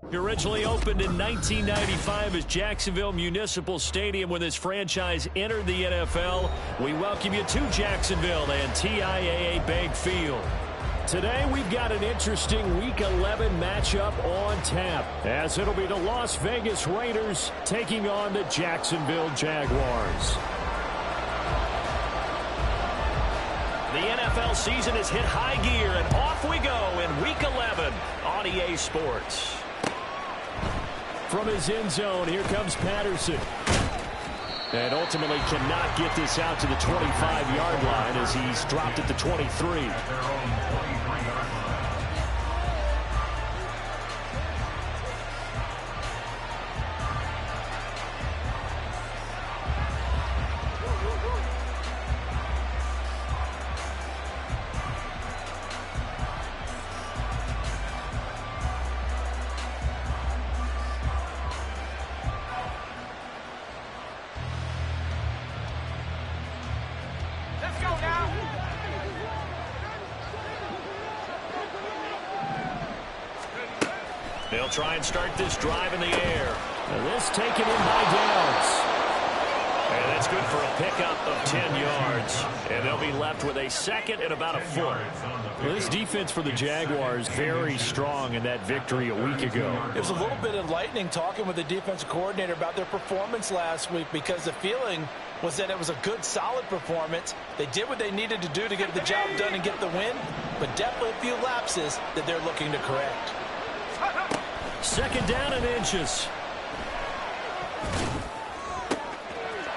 It originally opened in 1995 as Jacksonville Municipal Stadium when this franchise entered the NFL. We welcome you to Jacksonville and TIAA Bank Field. Today we've got an interesting Week 11 matchup on tap, as it'll be the Las Vegas Raiders taking on the Jacksonville Jaguars. The NFL season has hit high gear, and off we go in Week 11 on EA Sports. From his end zone, here comes Patterson. And ultimately cannot get this out to the 25-yard line as he's dropped at the 23. They'll try and start this drive in the air. And this taken in by Downs. And that's good for a pickup of 10 yards. And they'll be left with a second and about a foot. Well, this defense for the Jaguars very strong in that victory a week ago. It was a little bit enlightening talking with the defensive coordinator about their performance last week, because the feeling was that it was a good, solid performance. They did what they needed to do to get the job done and get the win, but definitely a few lapses that they're looking to correct. Second down and inches.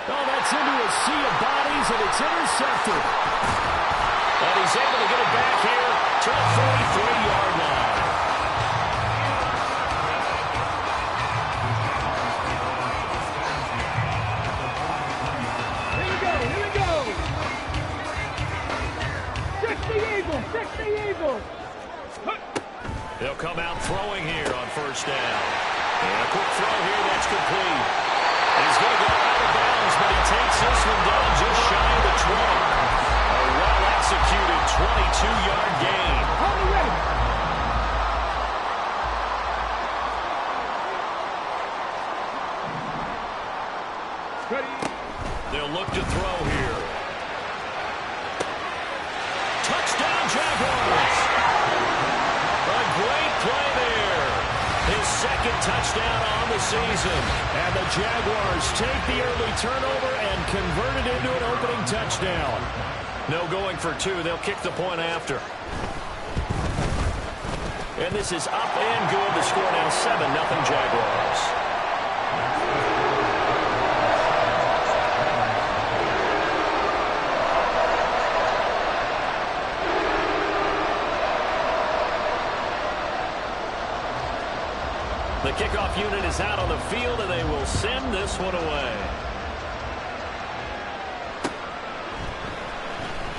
Oh, that's into a sea of bodies, and it's intercepted. And he's able to get it back here to the 43-yard line. Here we go. 60 Eagles. They'll come out throwing here on first down. And a quick throw here that's complete. He's going to go out of bounds, but he takes this one down just shy of the 20. A well-executed 22-yard gain. They'll look to throw here. Touchdown, Jaguars! A great play there. His second touchdown on the season. And the Jaguars take the early turnover and convert it into an opening touchdown. No going for two. They'll kick the point after. And this is up and good. The score now 7-0 Jaguars. The kickoff unit is out on the field, and they will send this one away.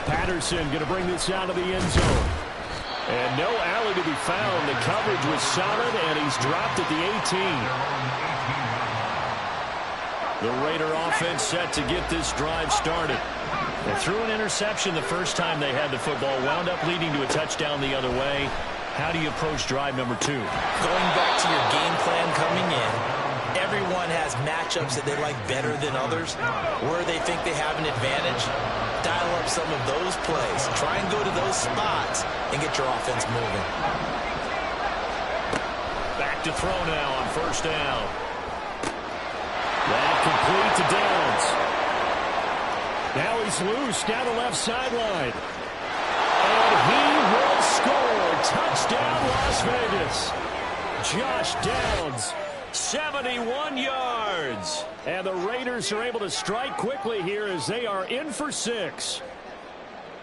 Patterson going to bring this out of the end zone. And no alley to be found. The coverage was solid, and he's dropped at the 18. The Raider offense set to get this drive started. They threw an interception the first time they had the football, wound up leading to a touchdown the other way. How do you approach drive number two? Going back to your game plan coming in, everyone has matchups that they like better than others, where they think they have an advantage. Dial up some of those plays. Try and go to those spots and get your offense moving. Back to throw now on first down. That complete to Downs. Now he's loose down the left sideline. And he will score. Touchdown, Las Vegas. Josh Downs, 71 yards. And the Raiders are able to strike quickly here as they are in for 6.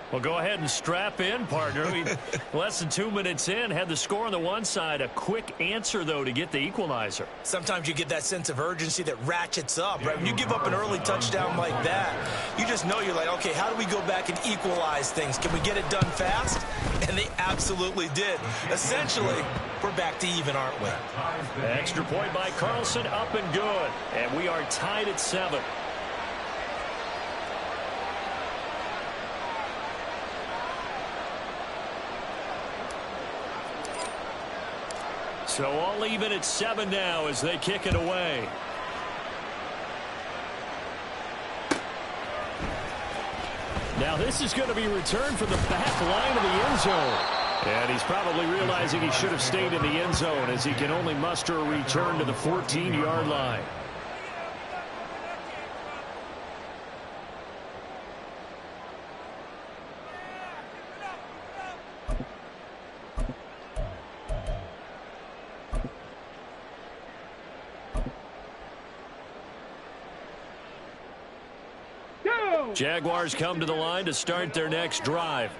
Well, go ahead and strap in, partner. Less than 2 minutes in, had the score on the one side. A quick answer, though, to get the equalizer. Sometimes you get that sense of urgency that ratchets up, right? When you give up an early touchdown like that, you just know you're like, okay, how do we go back and equalize things? Can we get it done fast? And they absolutely did. Essentially, we're back to even, aren't we? Extra point by Carlson, up and good. And we are tied at 7. So all even at 7 now as they kick it away. Now this is going to be returned from the back line of the end zone. And he's probably realizing he should have stayed in the end zone as he can only muster a return to the 14-yard line. Jaguars come to the line to start their next drive.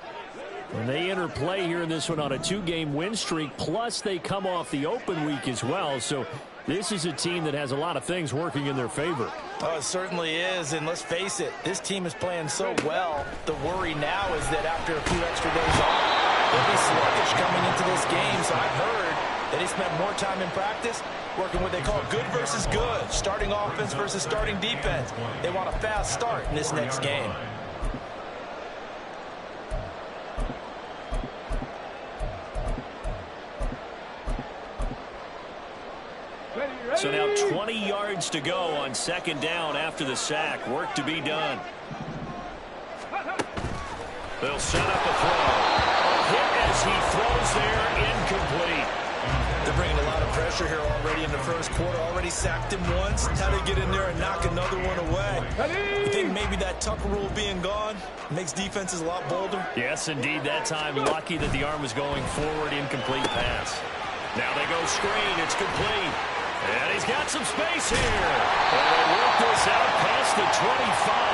And they enter play here in this one on a 2-game win streak, plus they come off the open week as well. So this is a team that has a lot of things working in their favor. Oh, it certainly is, and let's face it, this team is playing so well. The worry now is that after a few extra days off, they'll be sluggish coming into this game. So I've heard that they spent more time in practice working what they call good versus good, starting offense versus starting defense. They want a fast start in this next game. So now 20 yards to go on second down after the sack. Work to be done. They'll set up a throw. A hit as he throws there, incomplete. They're bringing a lot of pressure here already in the first quarter. Already sacked him once. How they get in there and knock another one away? You think maybe that Tucker rule being gone makes defenses a lot bolder? Yes, indeed. That time, lucky that the arm was going forward. Incomplete pass. Now they go screen. It's complete. And he's got some space here. And they work this out past the 25.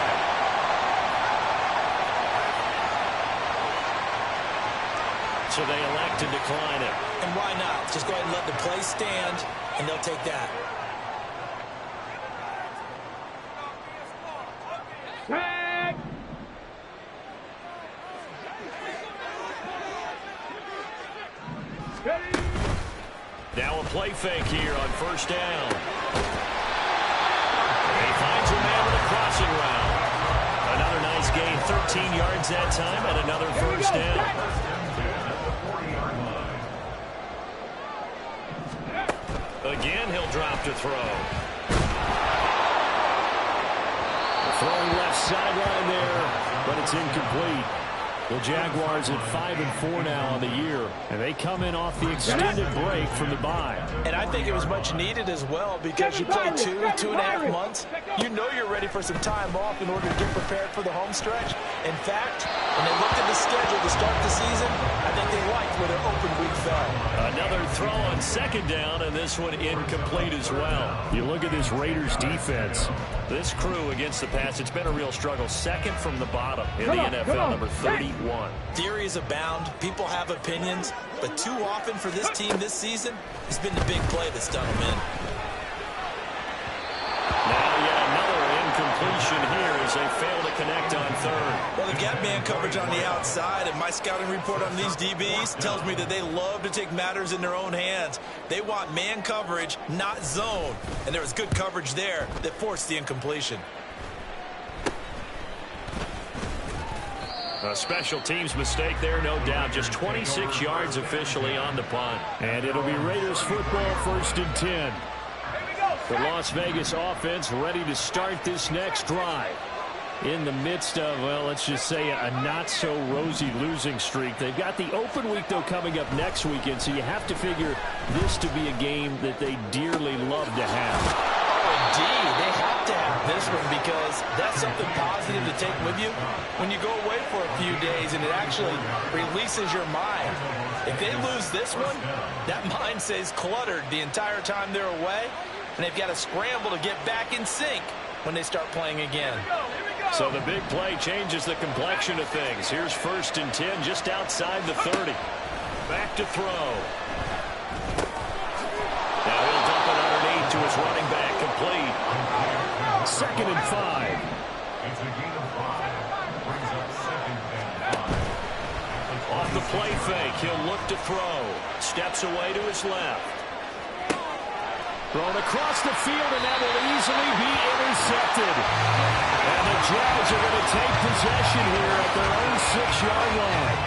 So they elect to decline it. And why not? Just go ahead and let the play stand, and they'll take that. Tag! Now a play fake here on first down. He finds a man with a crossing route. Another nice gain, 13 yards that time, and another first down. Again, he'll drop to throw. Throwing left sideline there, but it's incomplete. The Jaguars at 5-4 now on the year, and they come in off the extended break from the bye. And I think it was much needed as well because you play 2.5 months. You know you're ready for some time off in order to get prepared for the home stretch. In fact, when they looked at the schedule to start the season, I think they liked where their open week fell. Another throw on second down, and this one incomplete as well. You look at this Raiders defense. This crew against the pass, it's been a real struggle. Second from the bottom in the NFL, number 31. Theories abound. People have opinions. But too often for this team this season, it's been the big play that's done them in. Now yet another incompletion here as they fail to connect on third. Well, they've got man coverage on the outside, and my scouting report on these DBs tells me that they love to take matters in their own hands. They want man coverage, not zone. And there was good coverage there that forced the incompletion. A special teams mistake there, no doubt. Just 26 yards officially on the punt. And it'll be Raiders football, 1st and 10. The Las Vegas offense ready to start this next drive. In the midst of, well, let's just say a not-so-rosy losing streak. They've got the open week, though, coming up next weekend, so you have to figure this to be a game that they dearly love to have. Indeed, they have to have this one because that's something positive to take with you when you go away for a few days, and it actually releases your mind. If they lose this one, that mind stays cluttered the entire time they're away, and they've got to scramble to get back in sync when they start playing again. So the big play changes the complexion of things. Here's 1st and 10 just outside the 30. Back to throw. Now he'll dump it underneath to his running back, complete. 2nd and 5. It's a gain of 5. Brings up 2nd and 5. Off the play fake, he'll look to throw. Steps away to his left. Thrown across the field, and that will easily be intercepted. And the Jags are going to take possession here at their own 6-yard line.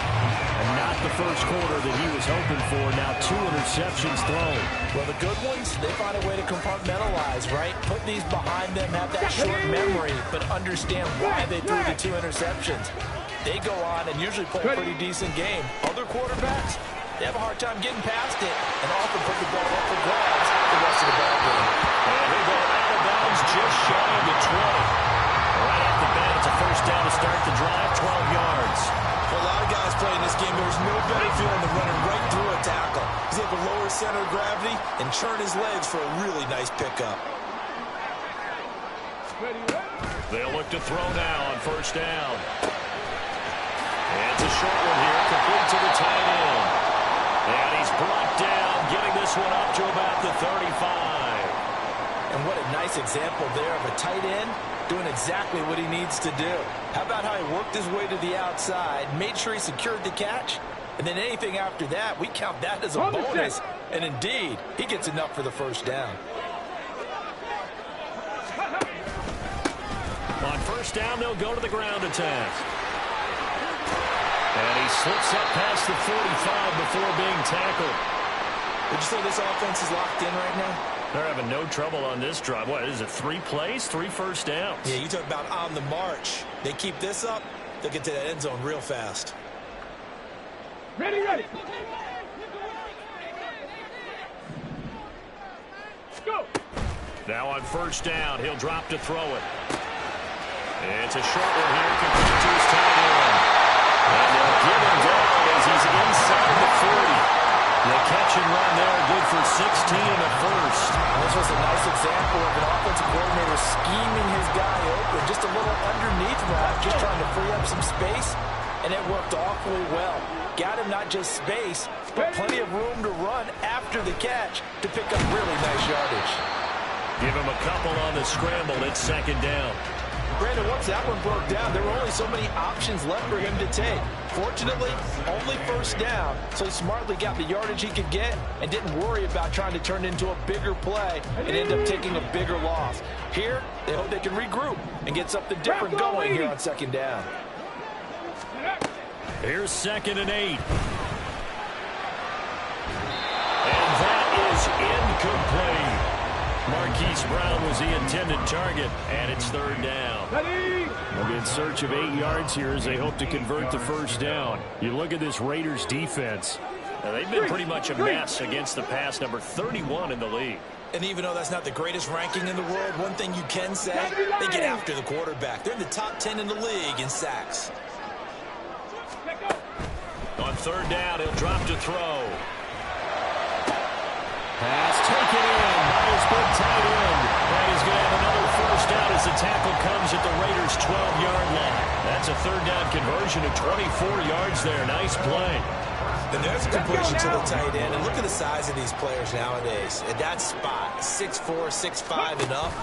And not the first quarter that he was hoping for. Now 2 interceptions thrown. Well, the good ones, they find a way to compartmentalize, right? Put these behind them, have that short memory, but understand why they threw the 2 interceptions. They go on and usually play a pretty decent game. Other quarterbacks, they have a hard time getting past it and often put the ball up for grabs the rest of the ball game. And he'll go out of bounds just shy of the 20. Right off the bat, it's a 1st down to start the drive, 12 yards. For a lot of guys playing this game, there's no better feeling than running right through a tackle. He's able to lower his center of gravity and churn his legs for a really nice pickup. They'll look to throw now on 1st down. And it's a short one here, complete to the tight end. And he's brought down, getting this one up to about the 35. And what a nice example there of a tight end doing exactly what he needs to do. How about how he worked his way to the outside, made sure he secured the catch, and then anything after that, we count that as a bonus. And indeed, he gets enough for the 1st down. On 1st down, they'll go to the ground attack. And he slips up past the 45 before being tackled. Would you say this offense is locked in right now? They're having no trouble on this drive. What is it, 3 plays, 3 1st downs? Yeah, you talk about on the march. They keep this up, they'll get to that end zone real fast. Ready, ready. Go. Now on 1st down, he'll drop to throw it. It's a short one here, complete to his tight end. And they'll give him down as he's inside the 40. The catch and run there, good for 16 and a 1st. And this was a nice example of an offensive coordinator scheming his guy open, just a little underneath that, just trying to free up some space, and it worked awfully well. Got him not just space, but plenty of room to run after the catch to pick up really nice yardage. Give him a couple on the scramble. It's 2nd down. Brandon, once that one broke down, there were only so many options left for him to take. Fortunately, only 1st down, so he smartly got the yardage he could get and didn't worry about trying to turn it into a bigger play and end up taking a bigger loss. Here, they hope they can regroup and get something different going here on 2nd down. Here's 2nd and 8. And that is incomplete. Marquise Brown was the intended target, and it's 3rd down. They'll be in search of 8 yards here as they hope to convert the 1st down. You look at this Raiders defense. Now, they've been pretty much a mess against the pass, number 31 in the league. And even though that's not the greatest ranking in the world, one thing you can say, they get after the quarterback. They're in the top 10 in the league in sacks. On 3rd down, he'll drop to throw. Pass taken in by his big tight end. And he's going to have another 1st down as the tackle comes at the Raiders' 12-yard line. That's a 3rd down conversion of 24 yards there. Nice play. And there's a completion to the tight end. And look at the size of these players nowadays. At that spot, 6'4", 6'5", and up.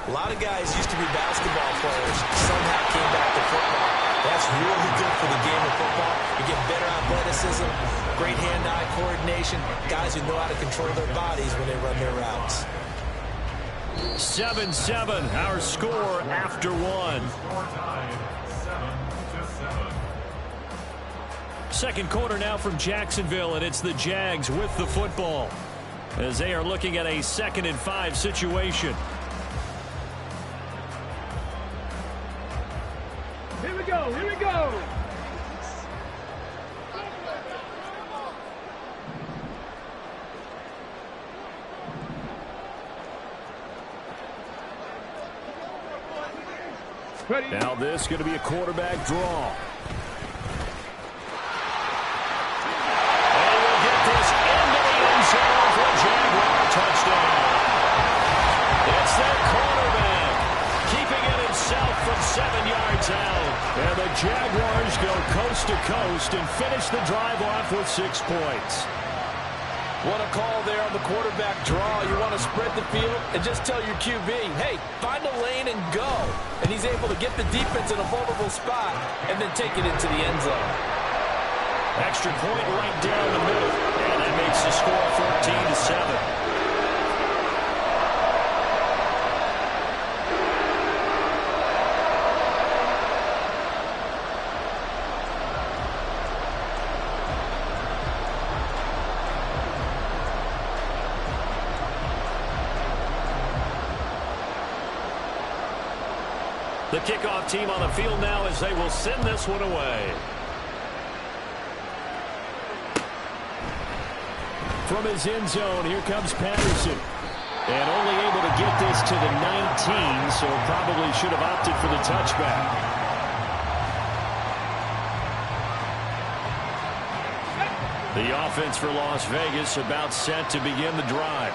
A lot of guys used to be basketball players. Somehow came back to football. That's really good for the game of football. You get better athleticism, great hand-eye coordination, guys who know how to control their bodies when they run their routes. 7-7, our score after 1. 2nd quarter now from Jacksonville, and it's the Jags with the football as they are looking at a 2nd and 5 situation. Here we go, here we go. Ready. Now this is going to be a quarterback draw. And we'll get this into the end zone for a Jaguar touchdown. It's that quarterback keeping it in himself from 7 yards out. And the Jaguars go coast to coast and finish the drive off with 6 points. What a call there on the quarterback draw. You want to spread the field and just tell your QB, hey, find a lane and go. And he's able to get the defense in a vulnerable spot and then take it into the end zone. Extra point right down the middle. And that makes the score 14-7. The kickoff team on the field now as they will send this one away. From his end zone, here comes Patterson. And only able to get this to the 19, so probably should have opted for the touchback. The offense for Las Vegas about set to begin the drive.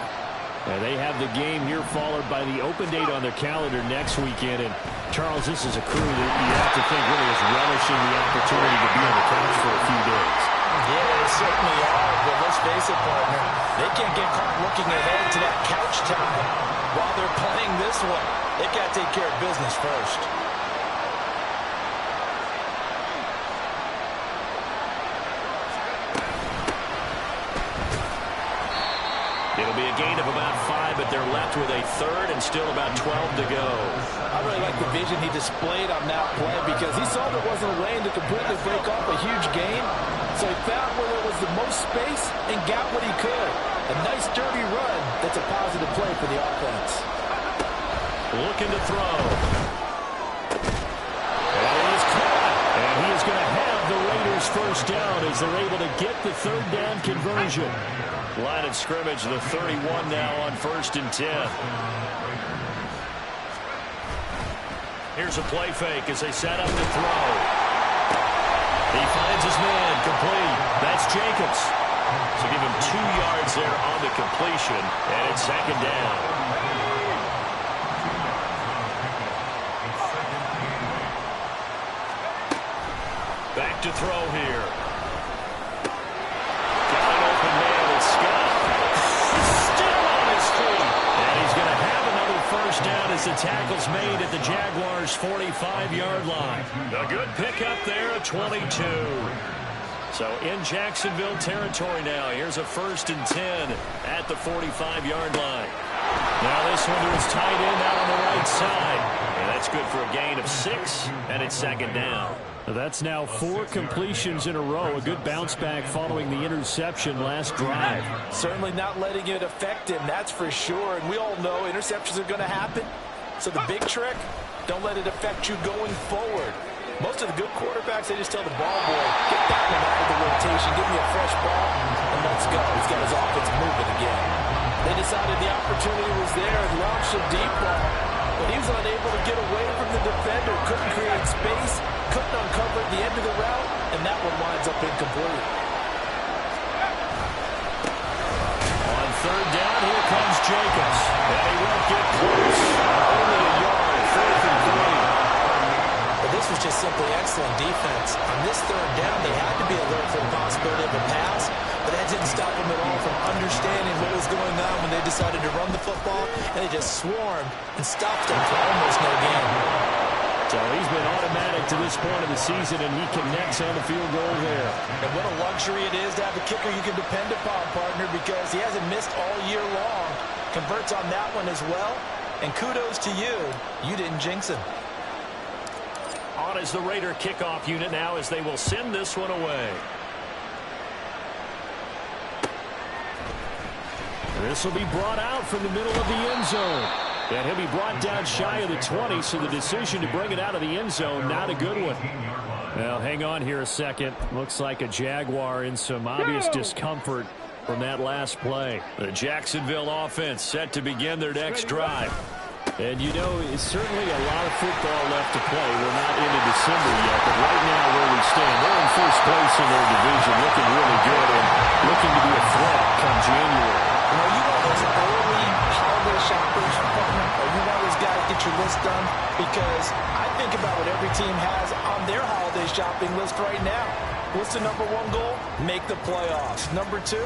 And they have the game here followed by the open date on their calendar next weekend. And, Charles, this is a crew that you have to think really is relishing the opportunity to be on the couch for a few days. Yeah, they certainly are, but let's face it, partner. They can't get caught looking ahead to that couch time while they're playing this one. They've got to take care of business first. It'll be a gain of about 5, but they're left with a third and still about 12 to go. I really like the vision he displayed on that play because he saw there wasn't a lane to completely break off a huge gain. So he found where there was the most space and got what he could. A nice dirty run that's a positive play for the offense. Looking to throw. And it is caught. And he is going to have the Raiders first down as they're able to get the third down conversion. Line of scrimmage, the 31 now on 1st and 10. Here's a play fake as they set up to throw. He finds his man, complete. That's Jacobs. So give him 2 yards there on the completion, and it's 2nd down. Back to throw here. Got an open man with Scott. Still on his feet. And he's going to have another first down as the tackle's made at the Jaguars' 45-yard line. A good pickup there at 22. So in Jacksonville territory now. Here's a 1st and 10 at the 45-yard line. Now this one to his tight end out on the right side. And that's good for a gain of 6, and it's 2nd down. That's now 4 completions in a row. A good bounce back following the interception last drive. Certainly not letting it affect him, that's for sure. And we all know interceptions are going to happen. So the big trick, don't let it affect you going forward. Most of the good quarterbacks, they just tell the ball boy, get that one out of the rotation, give me a fresh ball, and let's go. He's got his offense moving again. They decided the opportunity was there and launched a deep ball. But he was unable to get away from the defender, couldn't create space, couldn't uncover at the end of the route, and that one winds up incomplete. On 3rd down, here comes Jacobs. And he won't get close. Only a yard, 4th and 3. But this was just simply excellent defense. On this 3rd down, they had to be alert for the possibility of a pass, but that didn't stop them at all from understanding what was going on when they decided to run the football, and they just swarmed and stopped them for almost no gain. So he's been automatic to this point of the season, and he connects on the field goal there. And what a luxury it is to have a kicker you can depend upon, partner, because he hasn't missed all year long. Converts on that one as well, and kudos to you. You didn't jinx him. On is the Raider kickoff unit now as they will send this one away. This will be brought out from the middle of the end zone. And he'll be brought down shy of the 20, so the decision to bring it out of the end zone, not a good one. Well, hang on here a second. Looks like a Jaguar in some obvious discomfort from that last play. The Jacksonville offense set to begin their next drive. And, you know, it's certainly a lot of football left to play. We're not into December yet, but right now where we stand, they're in first place in their division, looking really good and looking to be a threat come January. You know those early holiday shoppers, partner? Are you one of those guys get your list done? Because I think about what every team has on their holiday shopping list right now. What's the number one goal? Make the playoffs. Number two,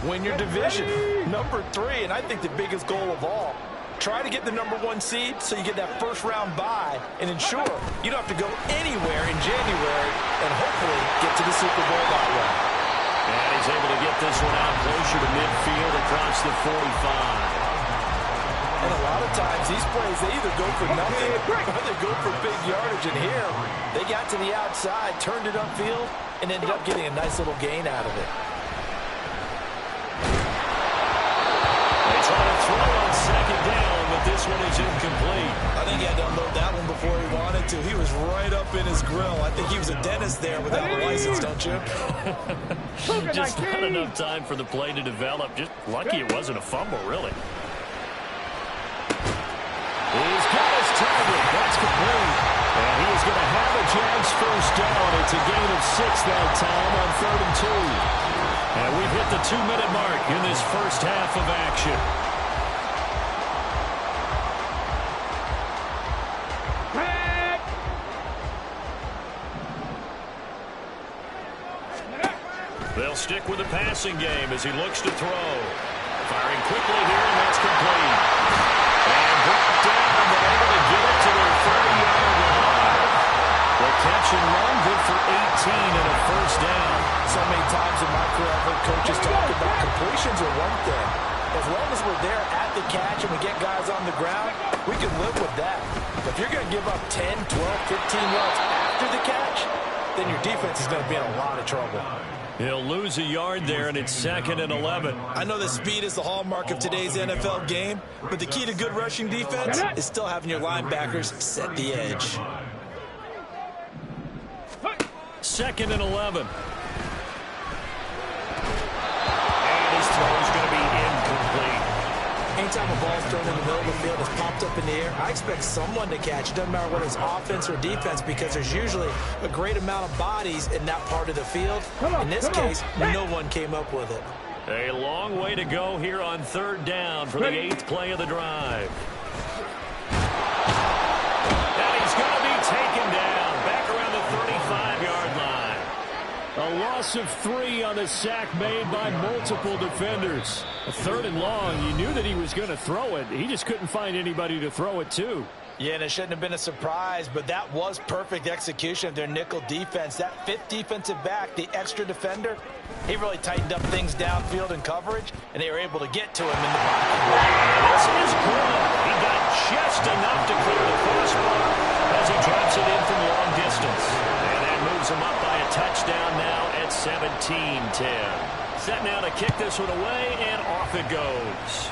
win your division. Number three, and I think the biggest goal of all, try to get the number one seed so you get that first round bye and ensure you don't have to go anywhere in January and hopefully get to the Super Bowl that way. And he's able to get this one out closer to midfield across the 45. And a lot of times these plays, they either go for nothing or they go for big yardage. And here, they got to the outside, turned it upfield, and ended up getting a nice little gain out of it. They try to throw on second down, but this one is incomplete. I think he had to unload that one before he wanted to. He was right up in his grill. I think he was a dentist there without a license, don't you? Just not enough time for the play to develop. Just lucky it wasn't a fumble, really. He's got his target. That's complete. And he is going to have a Jags first down. It's a gain of 6 that time on 3rd and 2. And we've hit the 2-minute mark in this first half of action. They'll stick with the passing game as he looks to throw. Firing quickly here, and that's complete. And brought down, but able to get it to their 30-yard line. The catch and run, good for 18 and a first down. So many times in my career, I've heard coaches talk about completions are one thing. As long as we're there at the catch and we get guys on the ground, we can live with that. But if you're going to give up 10, 12, 15 yards after the catch, then your defense is going to be in a lot of trouble. He'll lose a yard there, and it's 2nd and 11. I know that speed is the hallmark of today's NFL game, but the key to good rushing defense is still having your linebackers set the edge. 2nd and 11. And his throw is going to be incomplete. Anytime a ball's thrown in the middle of the field, it's popped up in the air, I expect someone to catch. It doesn't matter whether it's offense or defense, because there's usually a great amount of bodies in that part of the field. In this case, no one came up with it. A long way to go here on 3rd down for the 8th play of the drive. And he's going to be taken down back around the 35-yard line. A loss of 3 on the sack made by multiple defenders. A 3rd and long. You knew that he was going to throw it. He just couldn't find anybody to throw it to. Yeah, and it shouldn't have been a surprise, but that was perfect execution of their nickel defense. That 5th defensive back, the extra defender, he really tightened up things downfield in coverage, and they were able to get to him in the pocket. This is good. He got just enough to clear the crossbar as he drops it in from long distance. And that moves him up by a touchdown now at 17-10. Set now to kick this one away, and off it goes.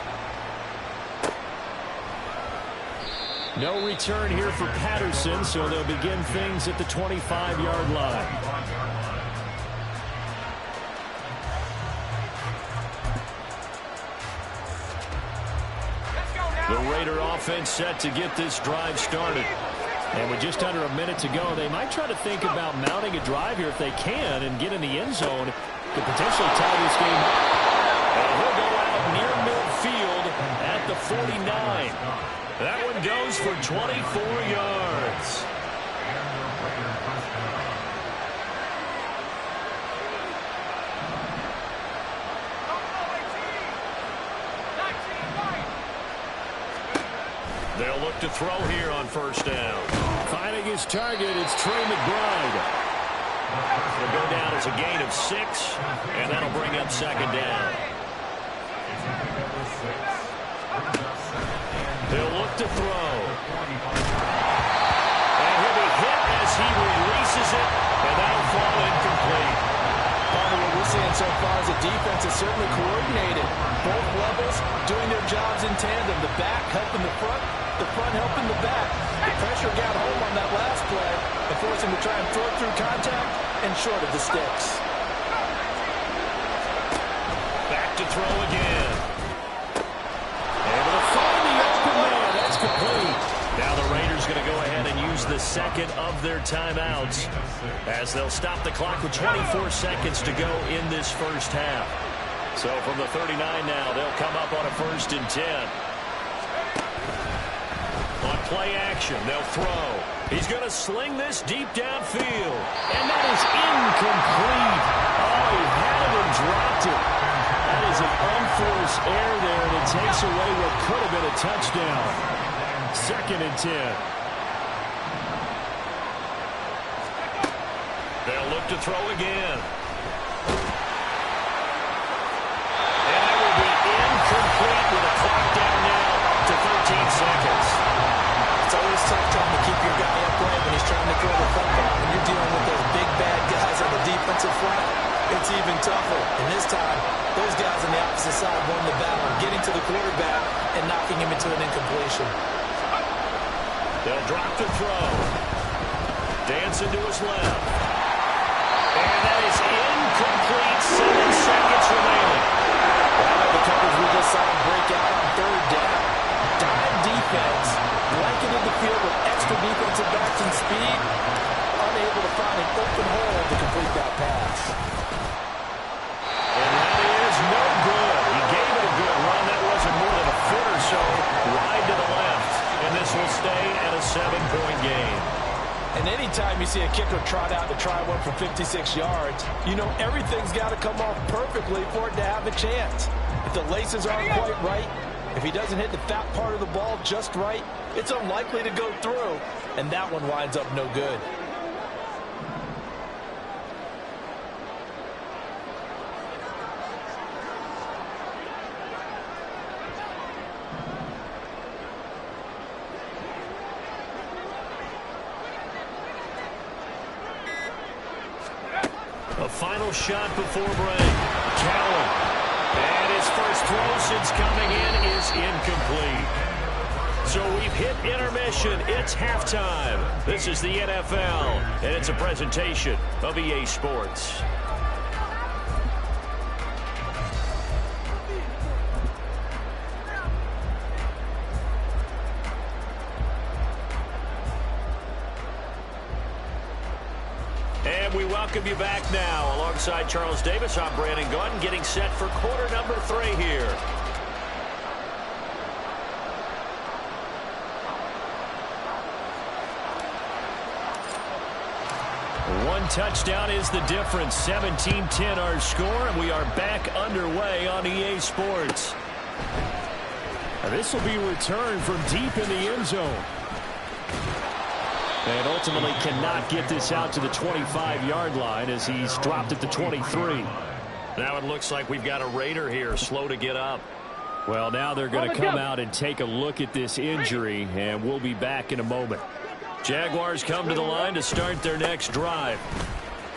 No return here for Patterson, so they'll begin things at the 25-yard line. The Raider offense set to get this drive started. And with just under a minute to go, they might try to think about mounting a drive here if they can and get in the end zone to potentially tie this game up. And he'll go out near midfield at the 49. That one goes for 24 yards. They'll look to throw here on 1st down. Finding his target, it's Trey McBride. It'll go down as a gain of 6, and that'll bring up 2nd down. They'll look to throw. And he'll be hit as he releases it, and that'll fall incomplete. Part of what we're seeing so far is the defense is certainly coordinated. Both levels doing their jobs in tandem. The back helping the front helping the back. The pressure got home on that last play and forced him to try and throw it through contact and short of the sticks. Back to throw again. Able to find the open man. That's complete. Now the Raiders going to go ahead and use the 2nd of their timeouts as they'll stop the clock with 24 seconds to go in this first half. So from the 39 now, they'll come up on a 1st and 10. On play action. They'll throw. He's going to sling this deep downfield. And that is incomplete. Oh, he had it and dropped it. That is an unforced error there, and it takes away what could have been a touchdown. 2nd and 10. They'll look to throw again. And that will be incomplete with a clock down now to 13 seconds. It's always tough trying to keep your guy upright when he's trying to throw the football. When you're dealing with those big, bad guys on the defensive front, it's even tougher. And this time, those guys on the opposite side won the battle, getting to the quarterback and knocking him into an incompletion. They'll drop the throw. Dancing to his left. And that is incomplete. 7 seconds remaining. The coverage we just saw him break out on 3rd down. Dime defense, blanketed the field with extra defensive backs and speed, unable to find an open hole to complete that pass. And that is no good. He gave it a good run. That wasn't more than a foot or so wide to the left. And this will stay at a 7-point game. And anytime you see a kicker trot out to try one from 56 yards, you know everything's got to come off perfectly for it to have a chance. If the laces aren't quite right, if he doesn't hit the fat part of the ball just right, it's unlikely to go through. And that one winds up no good. A final shot before break. Cowan. And his first throw since coming in is incomplete. So we've hit intermission. It's halftime. This is the NFL, and it's a presentation of EA Sports. And we welcome you back now. Alongside Charles Davis, I'm Brandon Gunn, getting set for quarter number 3 here. One touchdown is the difference. 17-10 our score, and we are back underway on EA Sports. And this will be returned from deep in the end zone. And ultimately cannot get this out to the 25-yard line as he's dropped at the 23. Now it looks like we've got a Raider here, slow to get up. Well, now they're going to come out and take a look at this injury, and we'll be back in a moment. Jaguars come to the line to start their next drive.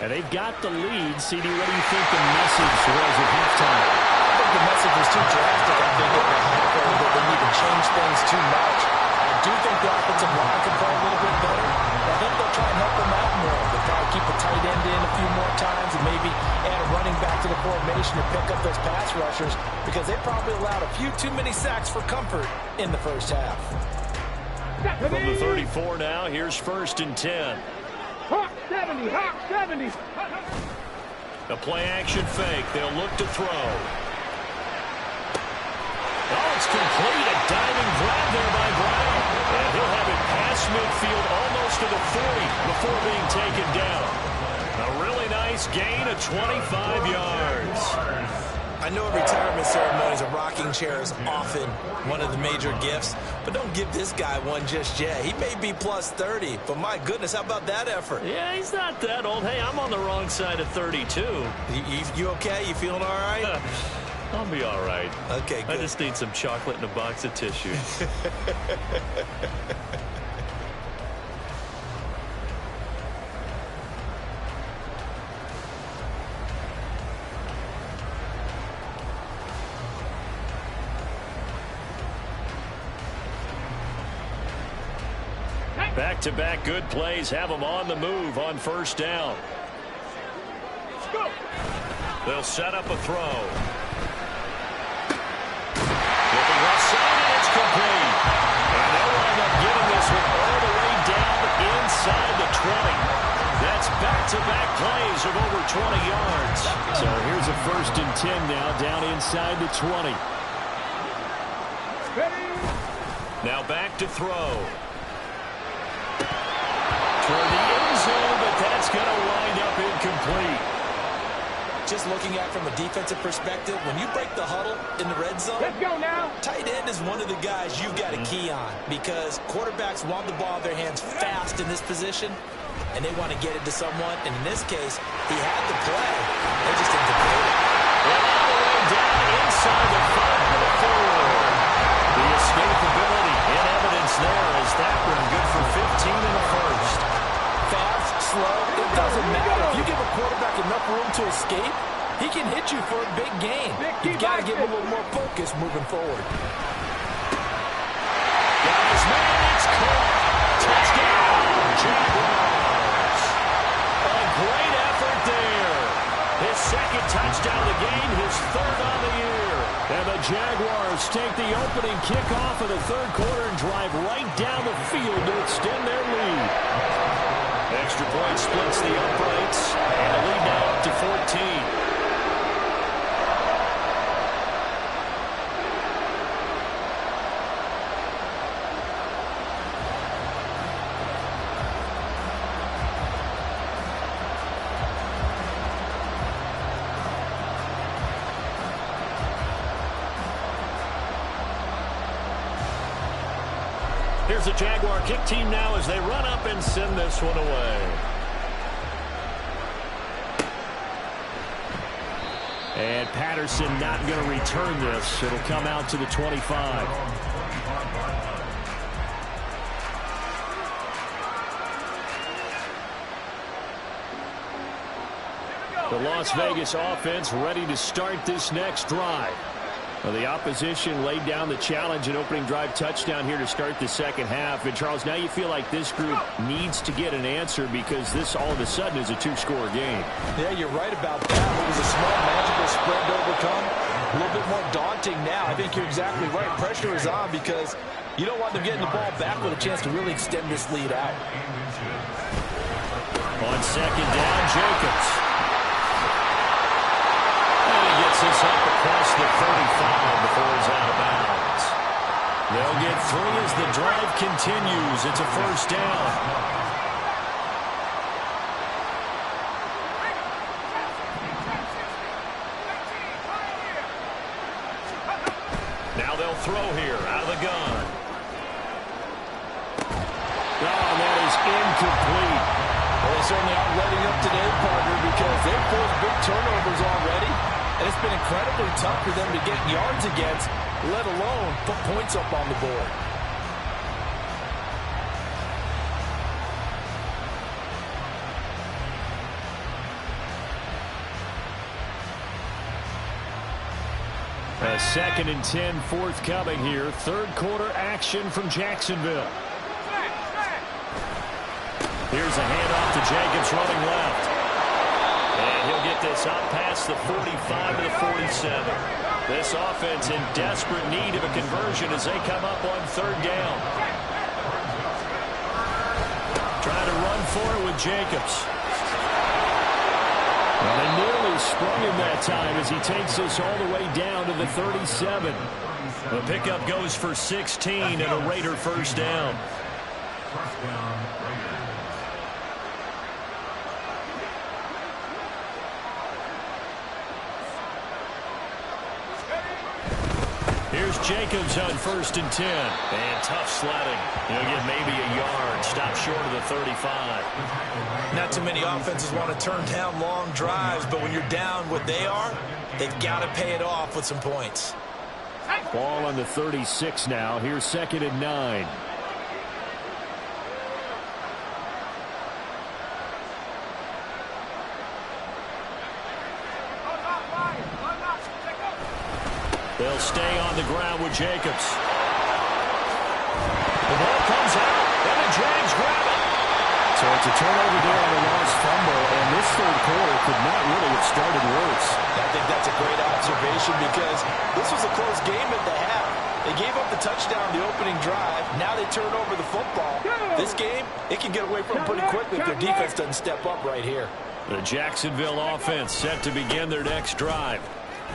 And they've got the lead. CD, what do you think the message was at halftime? I think the message was too drastic. I think at the half that they need to change things too much. I do think the offensive line can play a little bit better. I think they'll try and help them out more. They'll probably keep a tight end in a few more times and maybe add a running back to the formation to pick up those pass rushers because they probably allowed a few too many sacks for comfort in the first half. From the 34 now, here's 1st and 10. Hawk 70, Hawk 70. A play action fake. They'll look to throw. Oh, it's complete. A diving grab there by Brown. And he'll have it past midfield almost to the 40 before being taken down. A really nice gain of 25 yards. I know at retirement ceremonies, a rocking chair is often one of the major gifts, but don't give this guy one just yet. He may be plus 30, but my goodness, how about that effort? Yeah, he's not that old. Hey, I'm on the wrong side of 32. You okay? You feeling all right? I'll be all right. Okay, good. I just need some chocolate and a box of tissues. Back-to-back good plays have them on the move on 1st down. They'll set up a throw. Looking left side, and it's complete. And they'll wind up getting this one all the way down inside the 20. That's back-to-back plays of over 20 yards. So here's a 1st and 10 now down inside the 20. Now back to throw. just looking at from a defensive perspective, when you break the huddle in the red zone, Let's go now. tight end is one of the guys you've got to key on because quarterbacks want the ball in their hands fast in this position, and they want to get it to someone. And in this case, he had the play. They just didn't complete it. And all the way down inside the 5 to the 4. The escapability in evidence there as that one good for 15 in the first. Fast, slow, it doesn't matter. If you give a quarterback enough room to escape, he can hit you for a big gain. You've got to give him a little more focus moving forward. Got his man, it's caught. Touchdown, Jaguars. A great effort there. His second touchdown of the game, his third on the year. And the Jaguars take the opening kickoff of the third quarter and drive right down the field to extend their lead. Extra point splits the uprights, and the lead now up to 14. Here's the Jaguar kick team now as they run up and send this one away. And Patterson not going to return this. It'll come out to the 25. The Las Vegas offense ready to start this next drive. Well, the opposition laid down the challenge and opening drive touchdown here to start the second half. And, Charles, now you feel like this group needs to get an answer because this all of a sudden is a two-score game. Yeah, you're right about that. It was a small, magical spread to overcome. A little bit more daunting now. I think you're exactly right. Pressure is on because you don't want them getting the ball back with a chance to really extend this lead out. On second down, Jacobs. Gets this up across the 35 before he's out of bounds. They'll get 3 as the drive continues. It's a first down. Now they'll throw here out of the gun. Oh, that is incomplete. Well, they certainly aren't letting up today, partner, because they've forced big turnovers already. And it's been incredibly tough for them to get yards against, let alone put points up on the board. A 2nd and 10 forthcoming here. Third quarter action from Jacksonville. Here's a handoff to Jacobs running left. And he'll get this up past the 45 to the 47. This offense in desperate need of a conversion as they come up on third down. Trying to run for it with Jacobs. And they nearly sprung him that time as he takes this all the way down to the 37. The pickup goes for 16 and a Raider first down. First down, Raiders. Here's Jacobs on 1st and 10. And tough sledding. He'll get maybe a yard. Stop short of the 35. Not too many offenses want to turn down long drives, but when you're down what they are, they've got to pay it off with some points. Ball on the 36 now. Here's 2nd and 9. They'll stay on the ground with Jacobs. The ball comes out, and the Jags grab it. So it's a turnover there on a lost fumble, and this third quarter could not really have started worse. I think that's a great observation because this was a close game at the half. They gave up the touchdown the opening drive. Now they turn over the football. This game, it can get away from them pretty quickly if their defense doesn't step up right here. The Jacksonville offense set to begin their next drive.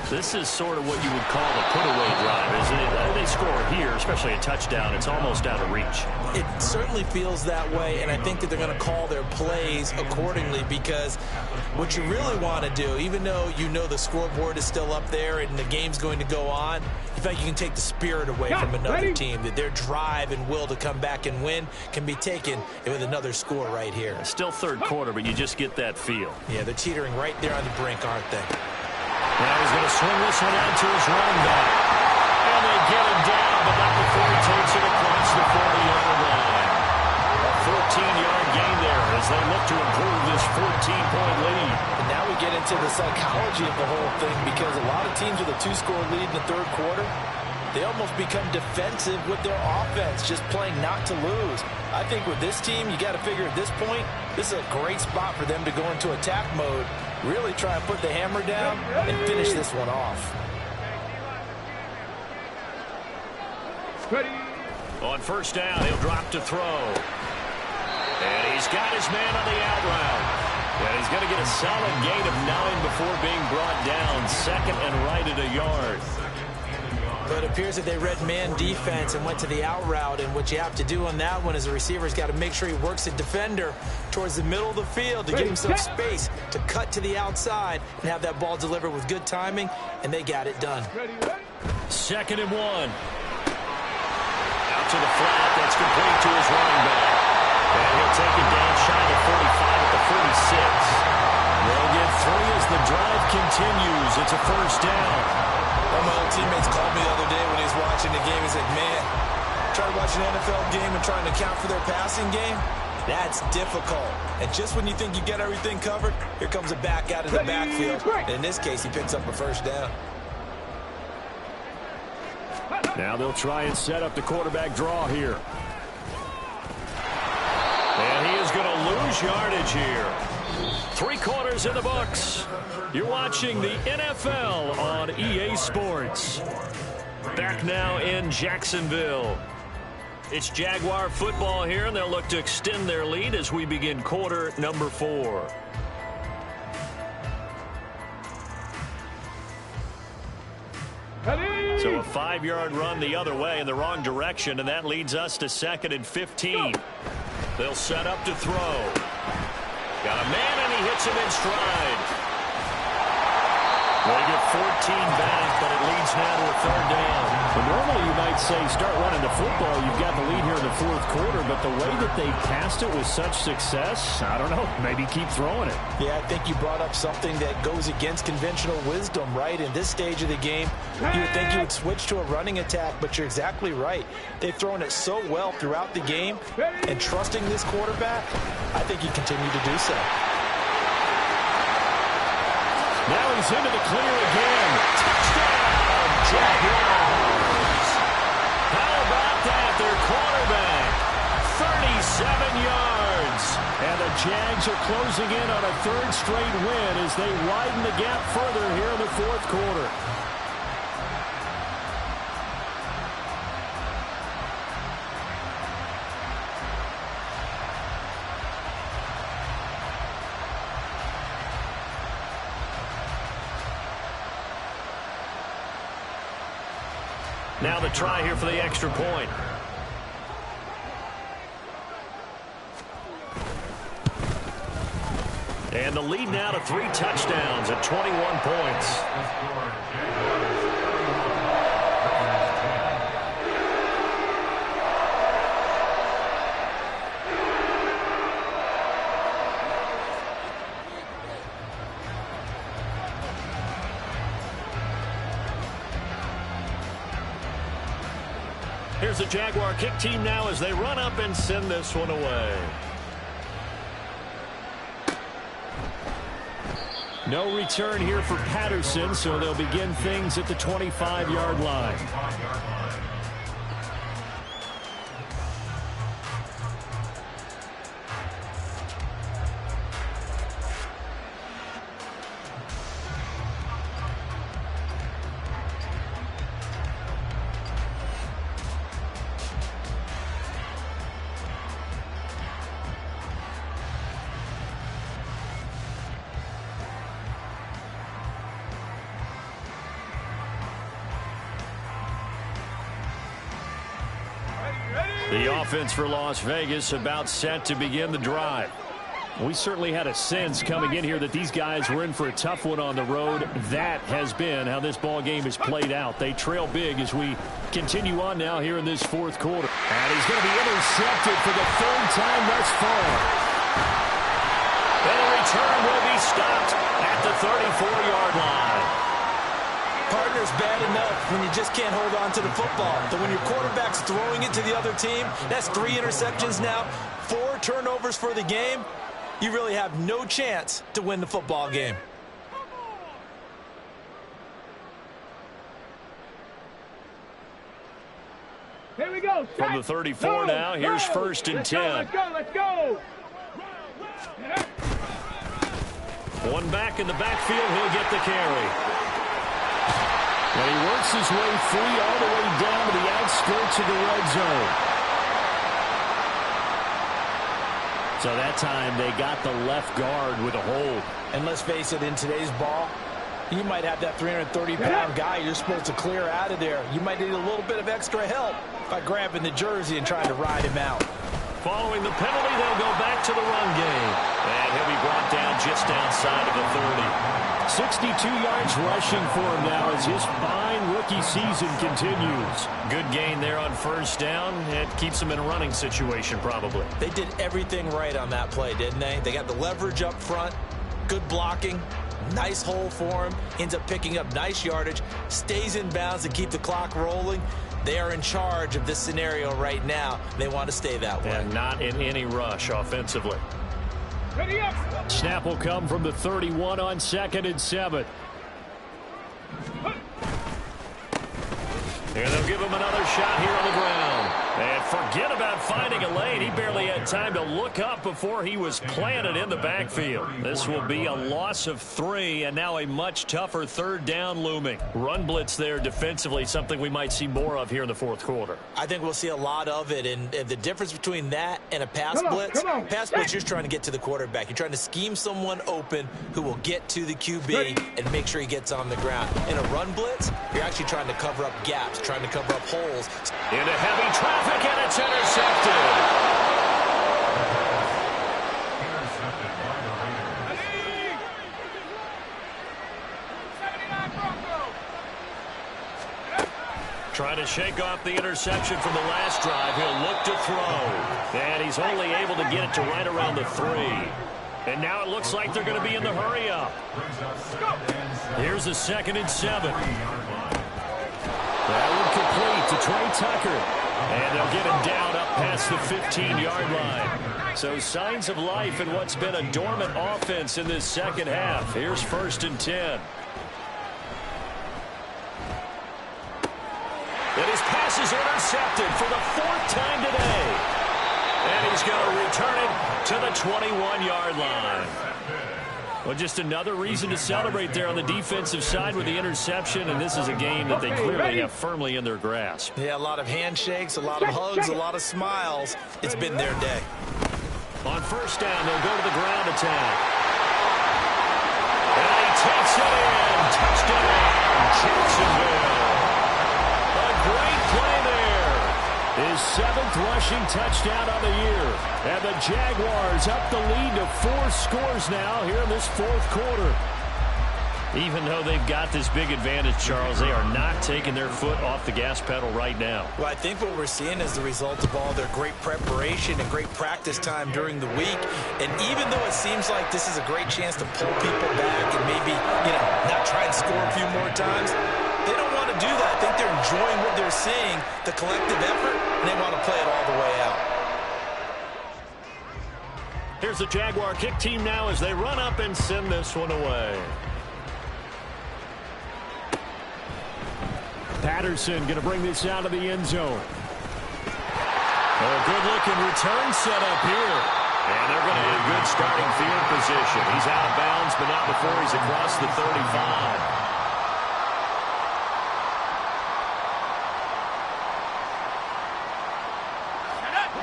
This is sort of what you would call the put-away drive, isn't it? They score here, especially a touchdown. It's almost out of reach. It certainly feels that way, and I think that they're going to call their plays accordingly, because what you really want to do, even though you know the scoreboard is still up there and the game's going to go on, in fact, you can take the spirit away from another team, that their drive and will to come back and win can be taken with another score right here. Still third quarter, but you just get that feel. Yeah, they're teetering right there on the brink, aren't they? Now he's going to swing this one out to his running back. And they get him down, but not before he takes it across the 40-yard line. A 14-yard gain there as they look to improve this 14-point lead. And now we get into the psychology of the whole thing, because a lot of teams with a 2-score lead in the third quarter, they almost become defensive with their offense, just playing not to lose. I think with this team, you got to figure at this point, this is a great spot for them to go into attack mode, really try and put the hammer down and finish this one off. On first down, he'll drop to throw. And he's got his man on the out route. And he's going to get a solid gain of 9 before being brought down. Second and right at a yard. But it appears that they read man defense and went to the out route. And what you have to do on that one is the receiver's got to make sure he works the defender towards the middle of the field to give himself space to cut to the outside and have that ball delivered with good timing. And they got it done. Second and 1. Out to the flat. That's complete to his running back. And he'll take it down shy of the 45 at the 46. They'll get 3 as the drive continues. It's a first down. One of my old teammates called me the other day when he was watching the game. He said, man, trying to watch an NFL game and trying to account for their passing game, that's difficult. And just when you think you get everything covered, here comes a back out of the backfield. And in this case, he picks up a first down. Now they'll try and set up the quarterback draw here. And he is going to lose yardage here. 3 quarters in the books. You're watching the NFL on EA Sports. Back now in Jacksonville. It's Jaguar football here, and they'll look to extend their lead as we begin quarter number 4. So a 5-yard run the other way in the wrong direction, and that leads us to 2nd and 15. They'll set up to throw. Got a man, and he hits him in stride. They get 14 back, but it leads now to a 3rd down. But normally you might say start running the football. You've got the lead here in the 4th quarter, but the way that they passed it with such success, I don't know, maybe keep throwing it. Yeah, I think you brought up something that goes against conventional wisdom, right? In this stage of the game, you would think you would switch to a running attack, but you're exactly right. They've thrown it so well throughout the game, and trusting this quarterback, I think you continue to do so. Now he's into the clear again. Touchdown, Jaguars. How about that? Their quarterback, 37 yards. And the Jags are closing in on a 3rd straight win as they widen the gap further here in the 4th quarter. Now the try here for the extra point. And the lead now to 3 touchdowns at 21 points. Here's the Jaguar kick team now as they run up and send this one away. No return here for Patterson, so they'll begin things at the 25-yard line. The offense for Las Vegas about set to begin the drive. We certainly had a sense coming in here that these guys were in for a tough one on the road. That has been how this ball game has played out. They trail big as we continue on now here in this fourth quarter. And he's going to be intercepted for the third time thus far. And the return will be stopped at the 34-yard line. Partner's bad enough when you just can't hold on to the football. But when your quarterback's throwing it to the other team, that's 3 interceptions now, 4 turnovers for the game. You really have no chance to win the football game. Here we go. From the 34 now, here's first and 10. Let's go, let's go. One back in the backfield, he'll get the carry. And he works his way free all the way down to the outskirts of the red zone. So that time they got the left guard with a hold. And let's face it, in today's ball, you might have that 330-pound guy you're supposed to clear out of there. You might need a little bit of extra help by grabbing the jersey and trying to ride him out. Following the penalty, they'll go back to the run game. And he'll be brought down just outside of the 30. 62 yards rushing for him now as his fine rookie season continues. Good gain there on first down. It keeps him in a running situation probably. They did everything right on that play, didn't they? They got the leverage up front, good blocking, nice hole for him, ends up picking up nice yardage, stays in bounds to keep the clock rolling. They are in charge of this scenario right now. They want to stay that way. And not in any rush offensively. Ready up. Snap will come from the 31 on 2nd and 7. And they'll give him another shot here on the ground. And forget about finding a lane. He barely had time to look up before he was planted in the backfield. This will be a loss of 3, and now a much tougher third down looming. Run blitz there defensively, something we might see more of here in the fourth quarter. I think we'll see a lot of it, and the difference between that and a pass blitz, pass blitz, you're trying to get to the quarterback. You're trying to scheme someone open who will get to the QB and make sure he gets on the ground. In a run blitz, you're actually trying to cover up gaps, trying to cover up holes. Into heavy traffic, and it's intercepted. Intercepted by the Raiders. Trying to shake off the interception from the last drive. He'll look to throw. And he's only able to get it to right around the 3. And now it looks like they're going to be in the hurry up. Here's a 2nd and 7. That one complete to Trey Tucker. And they'll get him down up past the 15-yard line. So signs of life in what's been a dormant offense in this second half. Here's 1st and 10. And his pass is intercepted for the 4th time today. And he's going to return it to the 21-yard line. Well, just another reason to celebrate there on the defensive side with the interception, and this is a game that they clearly have firmly in their grasp. Yeah, a lot of handshakes, a lot of hugs, a lot of smiles. It's been their day. On first down, they'll go to the ground attack. And he takes it in. Touchdown, Jacksonville. A great play there. His 7th rushing touchdown on the year. And the Jaguars up the lead to 4 scores now here in this fourth quarter. Even though they've got this big advantage, Charles, they are not taking their foot off the gas pedal right now. Well, I think what we're seeing is the result of all their great preparation and great practice time during the week. And even though it seems like this is a great chance to pull people back and maybe, not try and score a few more times, they don't want to do that. I think they're enjoying what they're seeing, the collective effort, and they want to play it all the way out. Here's the Jaguar kick team now as they run up and send this one away. Patterson going to bring this out of the end zone. A good-looking return set up here. And they're going to have good starting field position. He's out of bounds, but not before he's across the 35.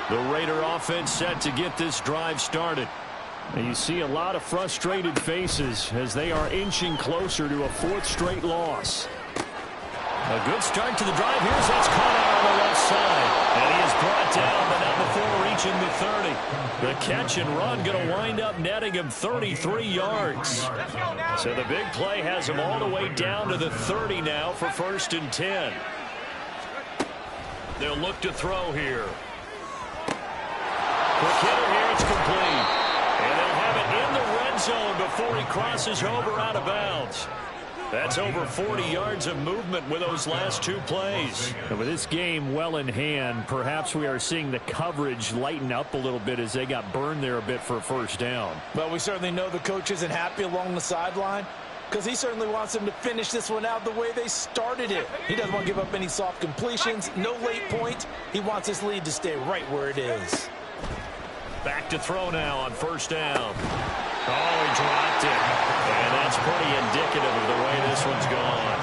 The Raider offense set to get this drive started. And you see a lot of frustrated faces as they are inching closer to a 4th straight loss. A good start to the drive. Here's that's caught out on the left outside. And he is brought down, but not before reaching the 30. The catch and run going to wind up netting him 33 yards. So the big play has him all the way down to the 30 now for 1st and 10. They'll look to throw here. Quick hitter here, it's complete. And they'll have it in the red zone before he crosses over out of bounds. That's over 40 yards of movement with those last 2 plays. And with this game well in hand, perhaps we are seeing the coverage lighten up a little bit as they got burned there a bit for a 1st down. Well, we certainly know the coach isn't happy along the sideline because he certainly wants them to finish this one out the way they started it. He doesn't want to give up any soft completions, no late points. He wants his lead to stay right where it is. Back to throw now on 1st down. Oh, he dropped it. And that's pretty indicative of the way this one's gone.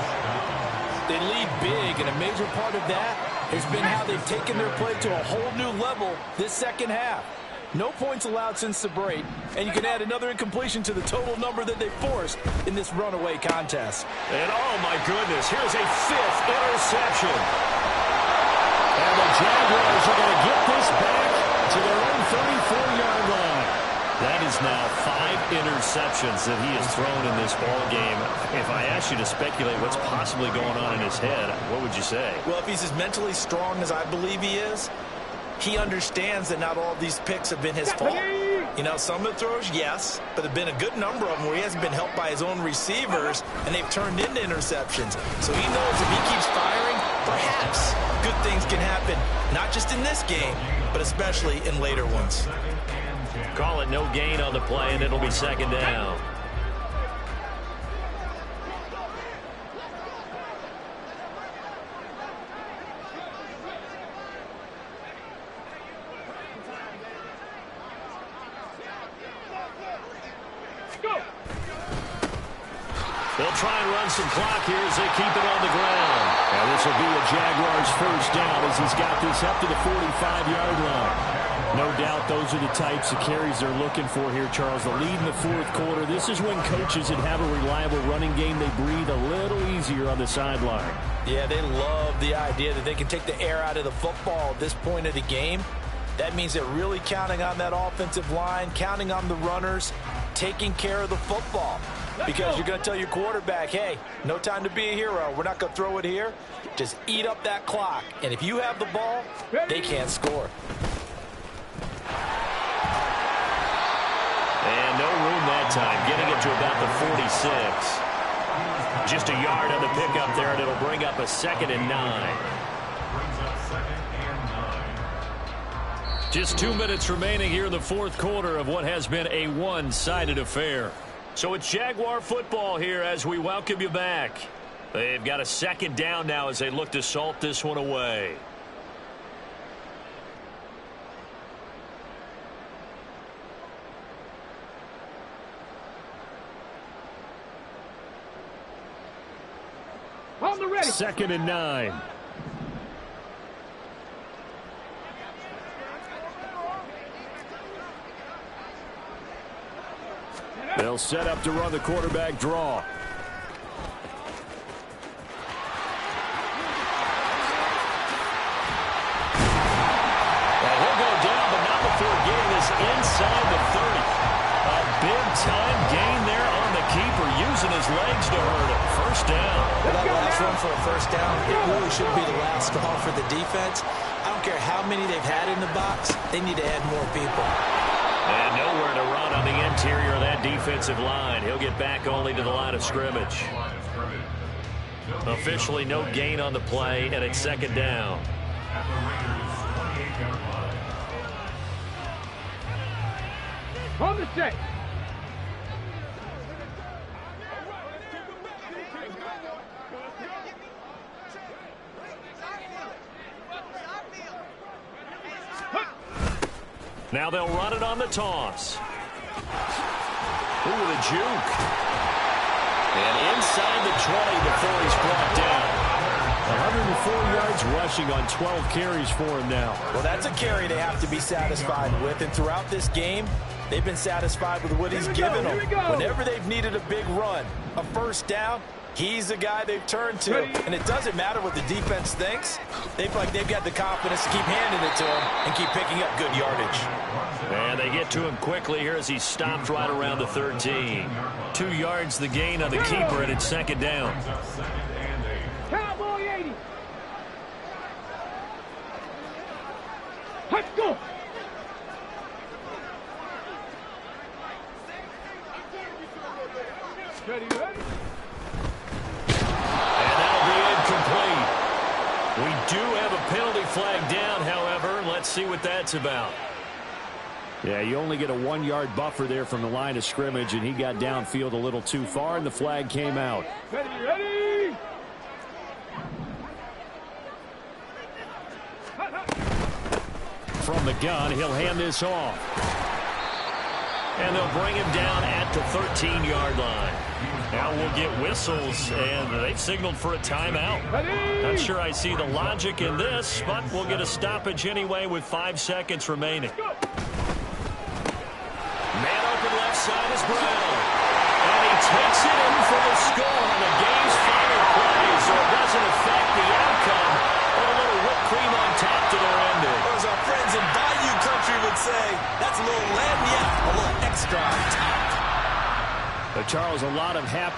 They lead big, and a major part of that has been how they've taken their play to a whole new level this second half. No points allowed since the break, and you can add another incompletion to the total number that they forced in this runaway contest. And oh my goodness, here's a 5th interception. And the Jaguars are going to get this back to their own 34-yard line. That is now 5 interceptions that he has thrown in this ball game. If I asked you to speculate what's possibly going on in his head, what would you say? Well, if he's as mentally strong as I believe he is, he understands that not all of these picks have been his fault. You know, some of the throws, yes, but there have been a good number of them where he hasn't been helped by his own receivers, and they've turned into interceptions. So he knows if he keeps firing, perhaps good things can happen, not just in this game, but especially in later ones. Call it no gain on the play, and it'll be 2nd down. They'll try and run some clock here as they keep it on the ground. Now this will be a Jaguars 1st down as he's got this up to the 45-yard line. No doubt those are the types of carries they're looking for here, Charles. The lead in the 4th quarter. This is when coaches that have a reliable running game, they breathe a little easier on the sideline. Yeah, they love the idea that they can take the air out of the football at this point of the game. That means they're really counting on that offensive line, counting on the runners, taking care of the football. Because you're going to tell your quarterback, hey, no time to be a hero. We're not going to throw it here. Just eat up that clock. And if you have the ball, they can't score. And no room that time, getting it to about the 46. Just a yard on the pickup there, and it'll bring up a 2nd and 9. Just 2 minutes remaining here in the 4th quarter of what has been a one-sided affair. So it's Jaguar football here as we welcome you back. They've got a 2nd down now as they look to salt this one away. On the ready. 2nd and 9. They'll set up to run the quarterback draw. Well, he'll go down, but not before getting this inside the 30. A big-time gain there on the keeper, using his legs to hurt him. 1st down. Well, that last run for a 1st down, it really should be the last straw for the defense. I don't care how many they've had in the box. They need to add more people. And nowhere to run on the interior of that defensive line. He'll get back only to the line of scrimmage. Officially no gain on the play, and it's 2nd down. On the set. Now they'll run it on the toss. Ooh, the juke. And inside the 20 before he's brought down. 104 yards rushing on 12 carries for him now. Well, that's a carry they have to be satisfied with. And throughout this game, they've been satisfied with what he's given them. Whenever they've needed a big run, a 1st down, He's the guy they've turned to, and it doesn't matter what the defense thinks. They feel like they've got the confidence to keep handing it to him and keep picking up good yardage. And they get to him quickly here as he stopped right around the 13. 2 yards the gain on the keeper, and it's second down. Cowboy 80. Let's go. Ready, ready? And that'll be incomplete. We do have a penalty flag down, however. Let's see what that's about. Yeah, you only get a 1-yard buffer there from the line of scrimmage, and he got downfield a little too far, and the flag came out. Ready, ready? From the gun, he'll hand this off. And they'll bring him down at the 13-yard line. Now we'll get whistles, and they've signaled for a timeout. Not sure I see the logic in this, but we'll get a stoppage anyway with 5 seconds remaining. Man open left side is Brown. And he takes it in for the score on the game's final play, so it doesn't affect the outcome, but a little whipped cream on top to their ending. As our friends in Bayou Country would say, that's a little lagniappe, a little extra on top. But Charles, a lot of happy